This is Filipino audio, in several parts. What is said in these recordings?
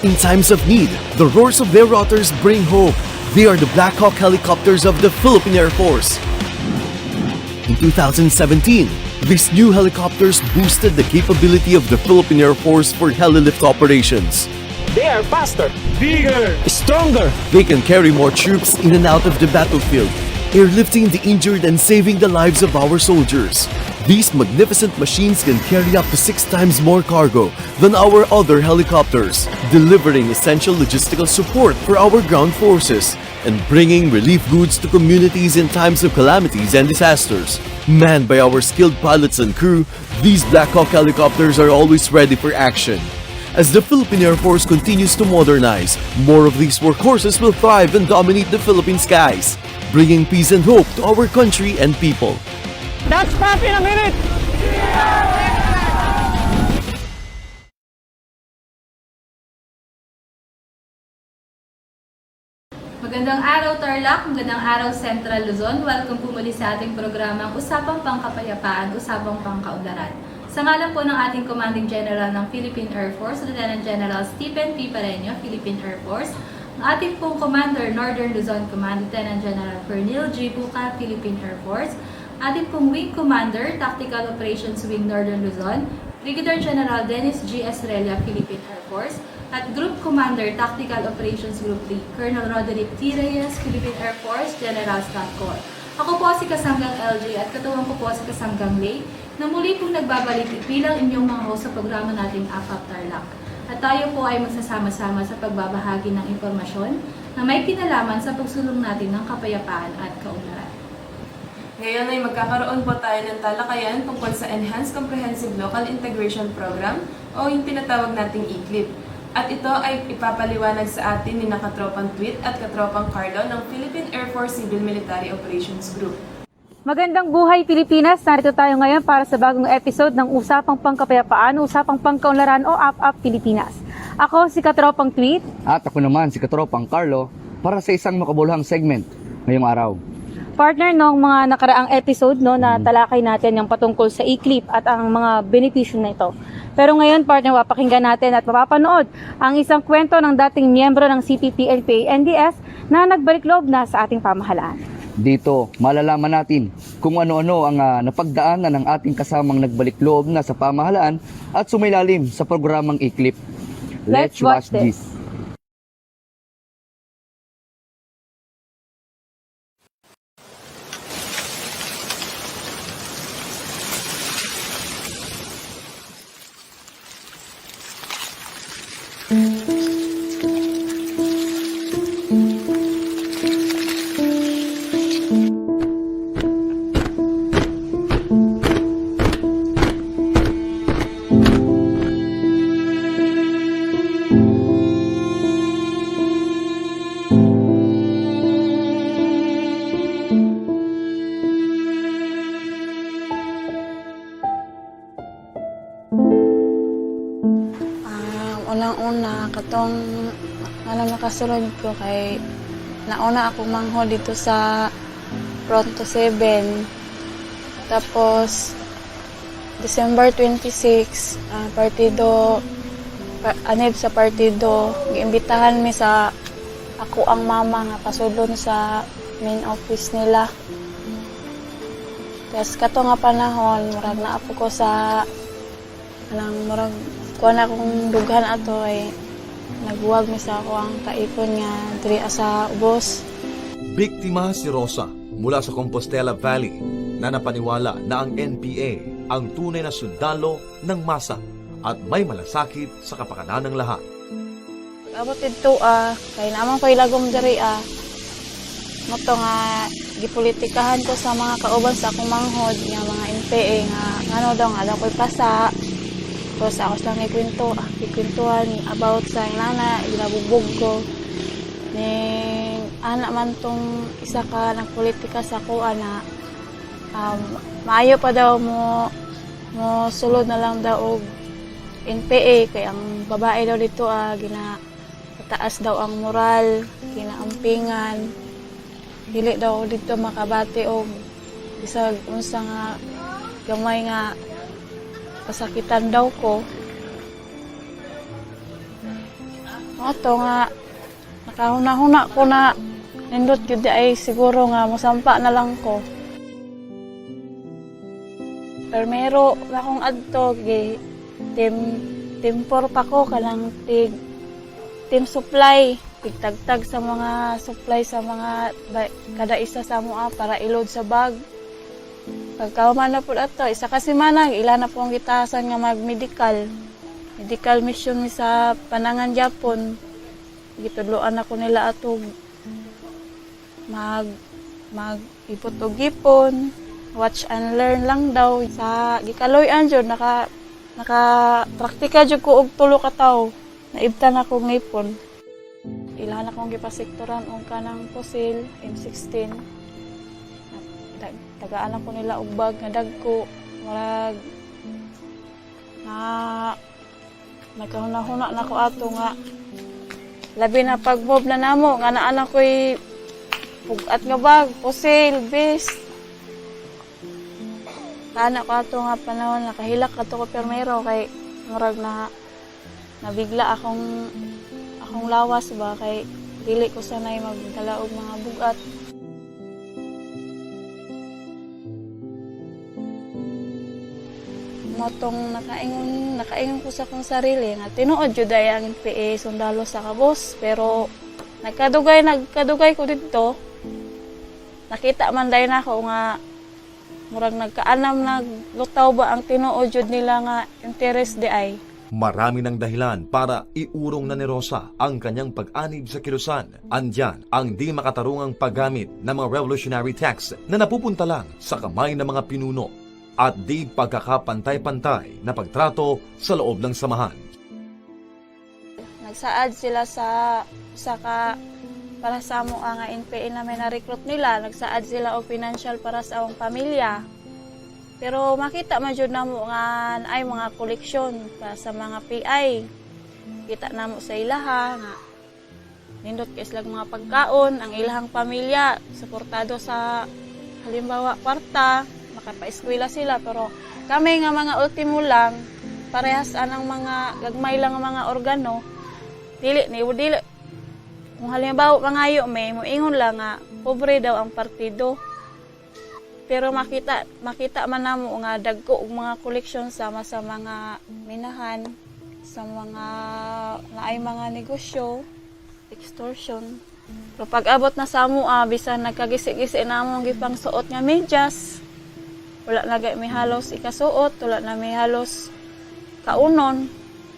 In times of need, the roars of their rotters bring hope. They are the Black Hawk helicopters of the Philippine Air Force. In 2017, these new helicopters boosted the capability of the Philippine Air Force for heli-lift operations. They are faster, bigger, stronger. They can carry more troops in and out of the battlefield, airlifting the injured and saving the lives of our soldiers. These magnificent machines can carry up to 6 times more cargo than our other helicopters, delivering essential logistical support for our ground forces and bringing relief goods to communities in times of calamities and disasters. Manned by our skilled pilots and crew, these Black Hawk helicopters are always ready for action. As the Philippine Air Force continues to modernize, more of these workhorses will thrive and dominate the Philippine skies, bringing peace and hope to our country and people. That's pop in a minute. Magandang araw Tarlac, magandang araw Central Luzon. Welcome po muli sa ating programang Usapang Pangkapayapaan, Usapang Pangkaunlaran. Sa ngalan po ng ating Commanding General ng Philippine Air Force, Lieutenant General Stephen P. Pareño, Philippine Air Force. Ang ating pong Commander Northern Luzon Command, Lieutenant General Pernil G. Buca, Philippine Air Force. Ating pong Wing Commander, Tactical Operations Wing Northern Luzon, Brigadier General Dennis G. Estrella, Philippine Air Force. At Group Commander, Tactical Operations Group 3, Colonel Roderick T. Reyes, Philippine Air Force, General Staff Corps. Ako po si Kasanggang LJ at katuwang ko po si Kasanggang Lay na muli pong nagbabalik bilang inyong mga host sa programa nating AFAP Tarlac. At tayo po ay magsasama-sama sa pagbabahagi ng impormasyon na may kinalaman sa pagsulong natin ng kapayapaan at kaunlaran. Ngayon ay magkakaroon po tayo ng talakayan tungkol sa Enhanced Comprehensive Local Integration Program o yung tinatawag nating ECLIP. At ito ay ipapaliwanag sa atin ni Katropang Tweet at Katropang Carlo ng Philippine Air Force Civil Military Operations Group. Magandang buhay Pilipinas! Narito tayo ngayon para sa bagong episode ng Usapang Pangkapayapaan, Usapang Pangkaunlaran o AFAP Pilipinas. Ako si Katropang Tweet. At ako naman si Katropang Carlo para sa isang makabuluhang segment ngayong araw. Partner ng mga nakaraang episode na talakay natin yung patungkol sa ECLIP at ang mga benepisyo na ito. Pero ngayon, partner, papakinggan natin at mapapanood ang isang kwento ng dating miyembro ng CPP-NPA-NDS na nagbalik loob na sa ating pamahalaan. Dito, malalaman natin kung ano-ano ang napagdaanan ng ating kasamang nagbalik loob na sa pamahalaan at sumailalim sa programang ECLIP. Let's watch this! Unang-una, katong nakasunod ko kay nauna ako manghod dito sa Pronto 7. Tapos, December 26, anib sa partido, giimbitahan mi sa ako ang mama nga pasulon sa main office nila. Tapos kato nga panahon, murag na apo ko sa murag kuha na akong dughan ato ay nagbuwag mi sa ako ang kaipon nga diri sa ubos. Biktima si Rosa mula sa Compostela Valley na napaniwala na ang NPA ang tunay na sundalo ng masa at may malasakit sa kapakanan ng lahat. Abot dito kay naman ko ilagom diri moto nga gipolitikahan ko sa mga kauban sa akong manghod nga mga NPA nga ngano daw nga ko'y pasa. Tapos ako lang ikwentuhan about sa nana, ilabubog ko. Anak man tong isa ka nagpolitika sa ko, ana. Maayo pa daw mo sulod na lang daw og NPA, kay ang babae daw dito ginataas daw ang moral, ginaampingan. Dili daw dito makabati og bisag unsa nga gamay nga kasakitan daw ko. Ato nga, nakahuna-huna ko na nindot yun ay siguro nga musampa na lang ko. Pero akong adto, team 4 pa ko, kanang team supply. Tigtagtag sa mga supply sa mga kada isa sa mua para i-load sa bag. Pagkauman na po ato, isa kasi manang, ilan na po ang gitasan nga mag-medical. Medical mission mi sa Panangan, Japon. Gitudloan ako nila atog mag-ipot og gipon, watch and learn lang daw. Sa gikaloy-an jud naka praktika jud ko og 3 ka tawo. Naibtan ako ngipon. Ilan akong gipasektoran og kanang pusil M16. Tagaan ko nila og bag nga dagko, marag nagkahuna-huna na ko ato nga labi na pag-move na namo nga naan ako'y pugat nga bag, pusil, bis. Kana ko ato nga panahon nakahilak ato ko permero kay murag na nabigla akong lawas ba kay dili ko sanay magdala og mga bugat. Motong nakaingon ko sa akong sarili nga tinuod jud ay ang NPA sundalo sa kabos, pero nagkadugay ko dito. Nakita man dai nako nga murag nagkaanam naglutaw ba ang tinuod jud nila nga interest di ay. Marami ng dahilan para iurong na ni Rosa ang kanyang pag-anib sa kilusan. Andyan ang di makatarungang paggamit ng mga revolutionary texts na napupunta lang sa kamay ng mga pinuno at di pagkakapantay-pantay na pagtrato sa loob ng samahan. Nagsaad sila sa para sa mo nga NPA na may na-recruit nila, nagsaad sila og financial para sa akong pamilya. Pero makita man jud namo nga ay mga koleksyon para sa mga PI. Kita namo sa ilaha nga nindot kay sila mga pagkaon, ang ilahang pamilya suportado sa halimbawa kwarta, makapa-eskwela sila, pero kami nga mga ultimo lang parehas anang mga gagmay lang nga mga organo. Dili kung halimbawa mangayo may moingon lang nga pobre daw ang partido. Pero makita man namo nga dagko og mga koleksyon sama sa mga minahan, sa mga naay mga negosyo, extortion. Pero pag abot na sa amo, bisan nagkagisi-gisi namo gipang suot nga medyas, wala na may halos ikasuot, wala na may halos kaunon.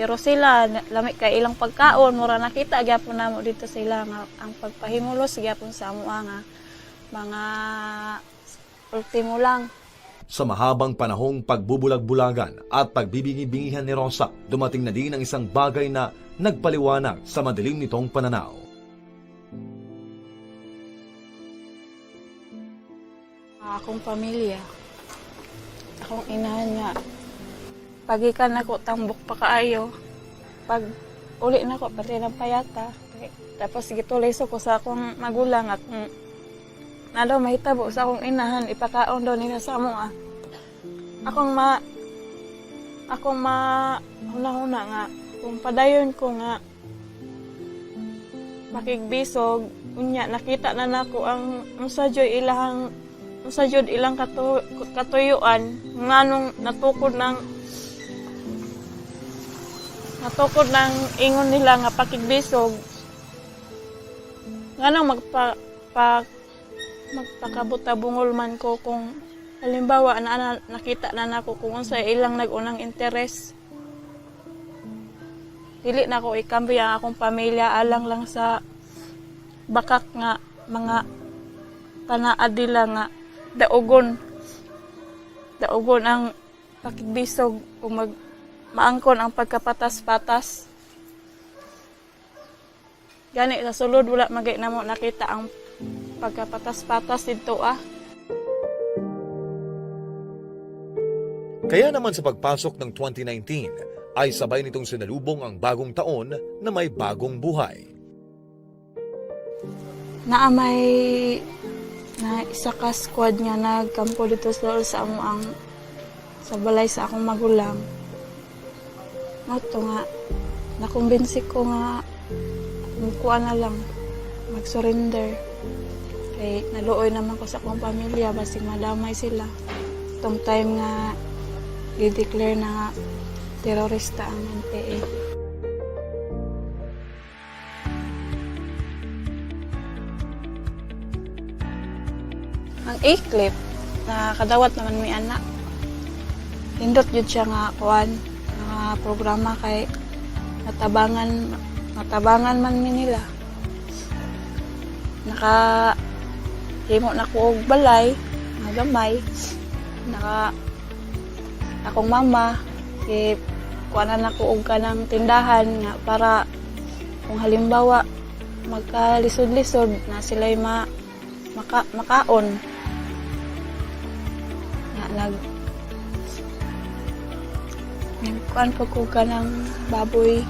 Pero sila lami kay ilang pagkaon, mura nakita gyapon namo dito sila nga ang pagpahimulos gyapon sa amo nga mga ultimo lang. Sa mahabang panahong pagbubulag-bulagan at pagbibingi-bingihan ni Rosa, dumating na din ang isang bagay na nagpaliwanag sa madilim nitong pananaw. Akong pamilya, akong inahan nga, pagikan ako tambok pa kaayo, pag uli na ko pati ng payata, tapos gituliso ko sa akong magulang at na daw mahitabo sa akong inahan, ipakaon daw nila sa amo. Akong huna-huna nga, kung padayon ko nga, makigbisog, unya, nakita na nako ang usajod ilang katuyuan, nga nung natukod ng ingon nila nga pakigbisog, nga nang magpakabuta-bungol man ko kung halimbawa nakita na nako kung unsa ilang nag-unang interes. Dili na ko ikambi ang akong pamilya alang lang sa bakak nga mga tanaad nila nga daugon ang pakigbisog kung maangkon ang pagkapatas-patas. Gani sa sulod wala magay namo nakita ang pagkapatas-patas dito Kaya naman sa pagpasok ng 2019 ay sabay nitong sinalubong ang bagong taon na may bagong buhay. Naamay na isa ka squad nga nagkampo dito sa amuang sa balay sa akong magulang. Mato nga nakumbinsi ko nga kuha na lang, mag-surrender. Kay naluoy naman ko sa akong pamilya, basig madamay sila. Itong time nga, i-declare na nga, terorista ang NPA. Ang iklip, nakakadawat naman may anak. Hindot yun siya nga kuan, nga programa kay matabangan man mi nila. Himo na ko og balay, nga gamay. Akong mama, kuanan na ko og kanang tindahan nga para kung halimbawa magkalisod-lisod na sila'y makaon. Kuan pa ko kanang baboy.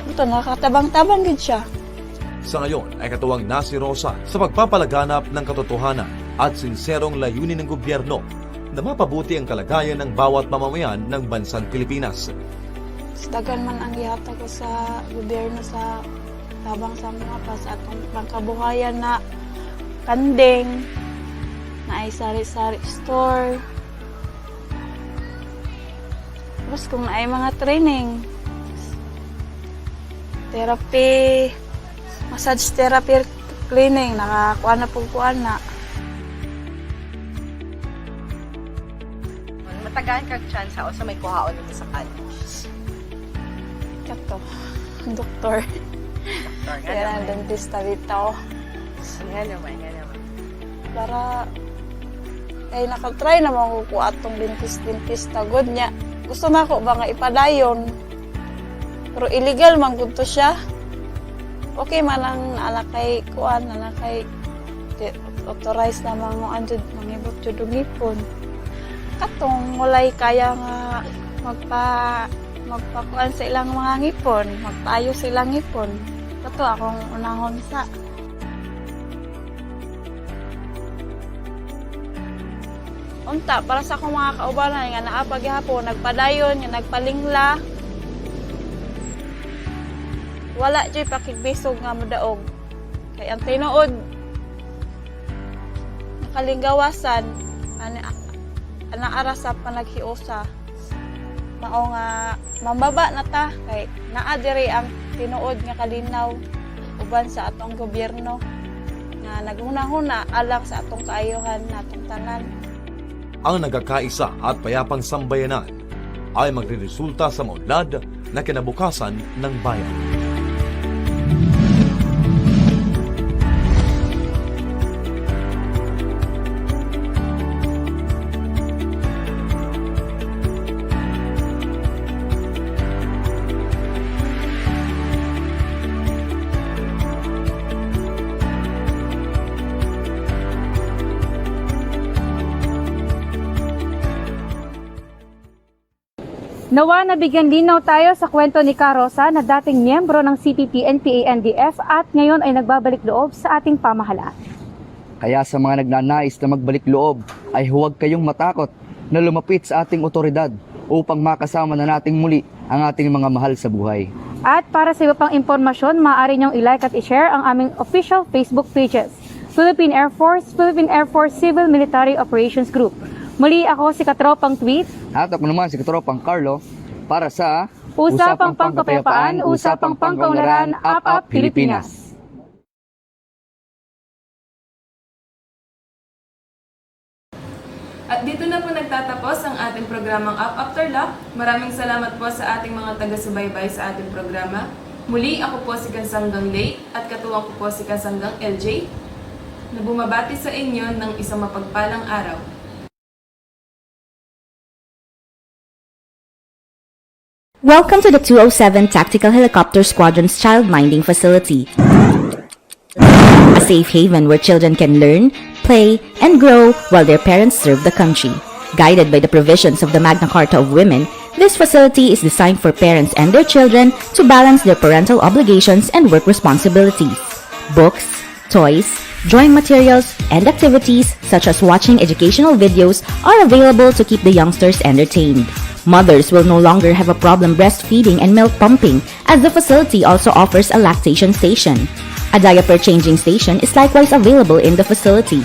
Ito, nakatabang-tabang gid siya. Sa ngayon ay katuwang na si Rosa sa pagpapalaganap ng katotohanan at sinserong layunin ng gobyerno na mapabuti ang kalagayan ng bawat mamamayan ng bansang Pilipinas. Dagan man ang gihatag ko sa gobyerno sa tabang sa mga sa atong pangkabuhayan na kandeng, na ay sari-sari store. Tapos kung ay mga training, therapy, massage therapy cleaning, nakakuha na pagkuhan na. Matagaan kag chance o sa may kuhaon nito sa college? Kato, doktor. Kaya ang dentista dito. Nga naman. Para, kaya nakatry naman ko atong dentista good niya. Gusto na ako ba nga ipadayon? Pero illegal man gud to siya. Okay man ang alakay kuan, alakay authorized na mga mangibot jud og ngipon. Katong walay kaya nga magpakuan sa ilang mga ngipon, magpaayos sa ilang ngipon. Kato akong unahon sa. Unta, para sa akong mga kaubanan nga naapag gihapon, nagpadayon, nga nagpalingla. Wala dyan pakigbisog nga mudaog. Kay ang tinuod, nakalinggawasan, anaara sa panaghiusa. Mao nga, mambaba na ta, kay naadiri ang tinuod nga kalinaw, uban sa atong gobyerno, nga naghuna-huna alang sa atong kaayuhan na atong tanan. Ang nagkakaisa at payapang sambayanan ay magreresulta sa maunlad na kinabukasan ng bayan. Nawa nabigyan linaw tayo sa kwento ni Rosa na dating miyembro ng CPP, NPA, NDF at ngayon ay nagbabalik loob sa ating pamahalaan. Kaya sa mga nagnanais na magbalik loob ay huwag kayong matakot na lumapit sa ating otoridad upang makasama na nating muli ang ating mga mahal sa buhay. At para sa iba pang impormasyon, maaari niyong i-like at i-share ang aming official Facebook pages. Philippine Air Force Civil Military Operations Group. Muli ako si Katropang Tweet. At ako naman si Katropang Carlo para sa Usapang Pangkapayapaan, Usapang Pangkaunlaran, Up Pilipinas. At dito na po nagtatapos ang ating programang Up After Lock. Maraming salamat po sa ating mga taga-subaybay sa ating programa. Muli ako po si Kansanggang Lay at katuwang ko po si Kansanggang LJ na bumabati sa inyo ng isang mapagpalang araw. Welcome to the 207 Tactical Helicopter Squadron's Child Minding Facility, a safe haven where children can learn, play, and grow while their parents serve the country. Guided by the provisions of the Magna Carta of Women, this facility is designed for parents and their children to balance their parental obligations and work responsibilities. Books, toys, drawing materials, and activities such as watching educational videos are available to keep the youngsters entertained. Mothers will no longer have a problem breastfeeding and milk pumping, as the facility also offers a lactation station. A diaper changing station is likewise available in the facility.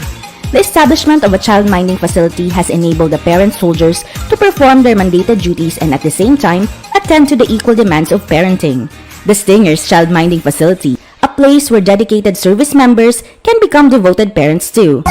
The establishment of a child-minding facility has enabled the parent soldiers to perform their mandated duties and at the same time attend to the equal demands of parenting. The Stingers Child-Minding Facility, a place where dedicated service members can become devoted parents too.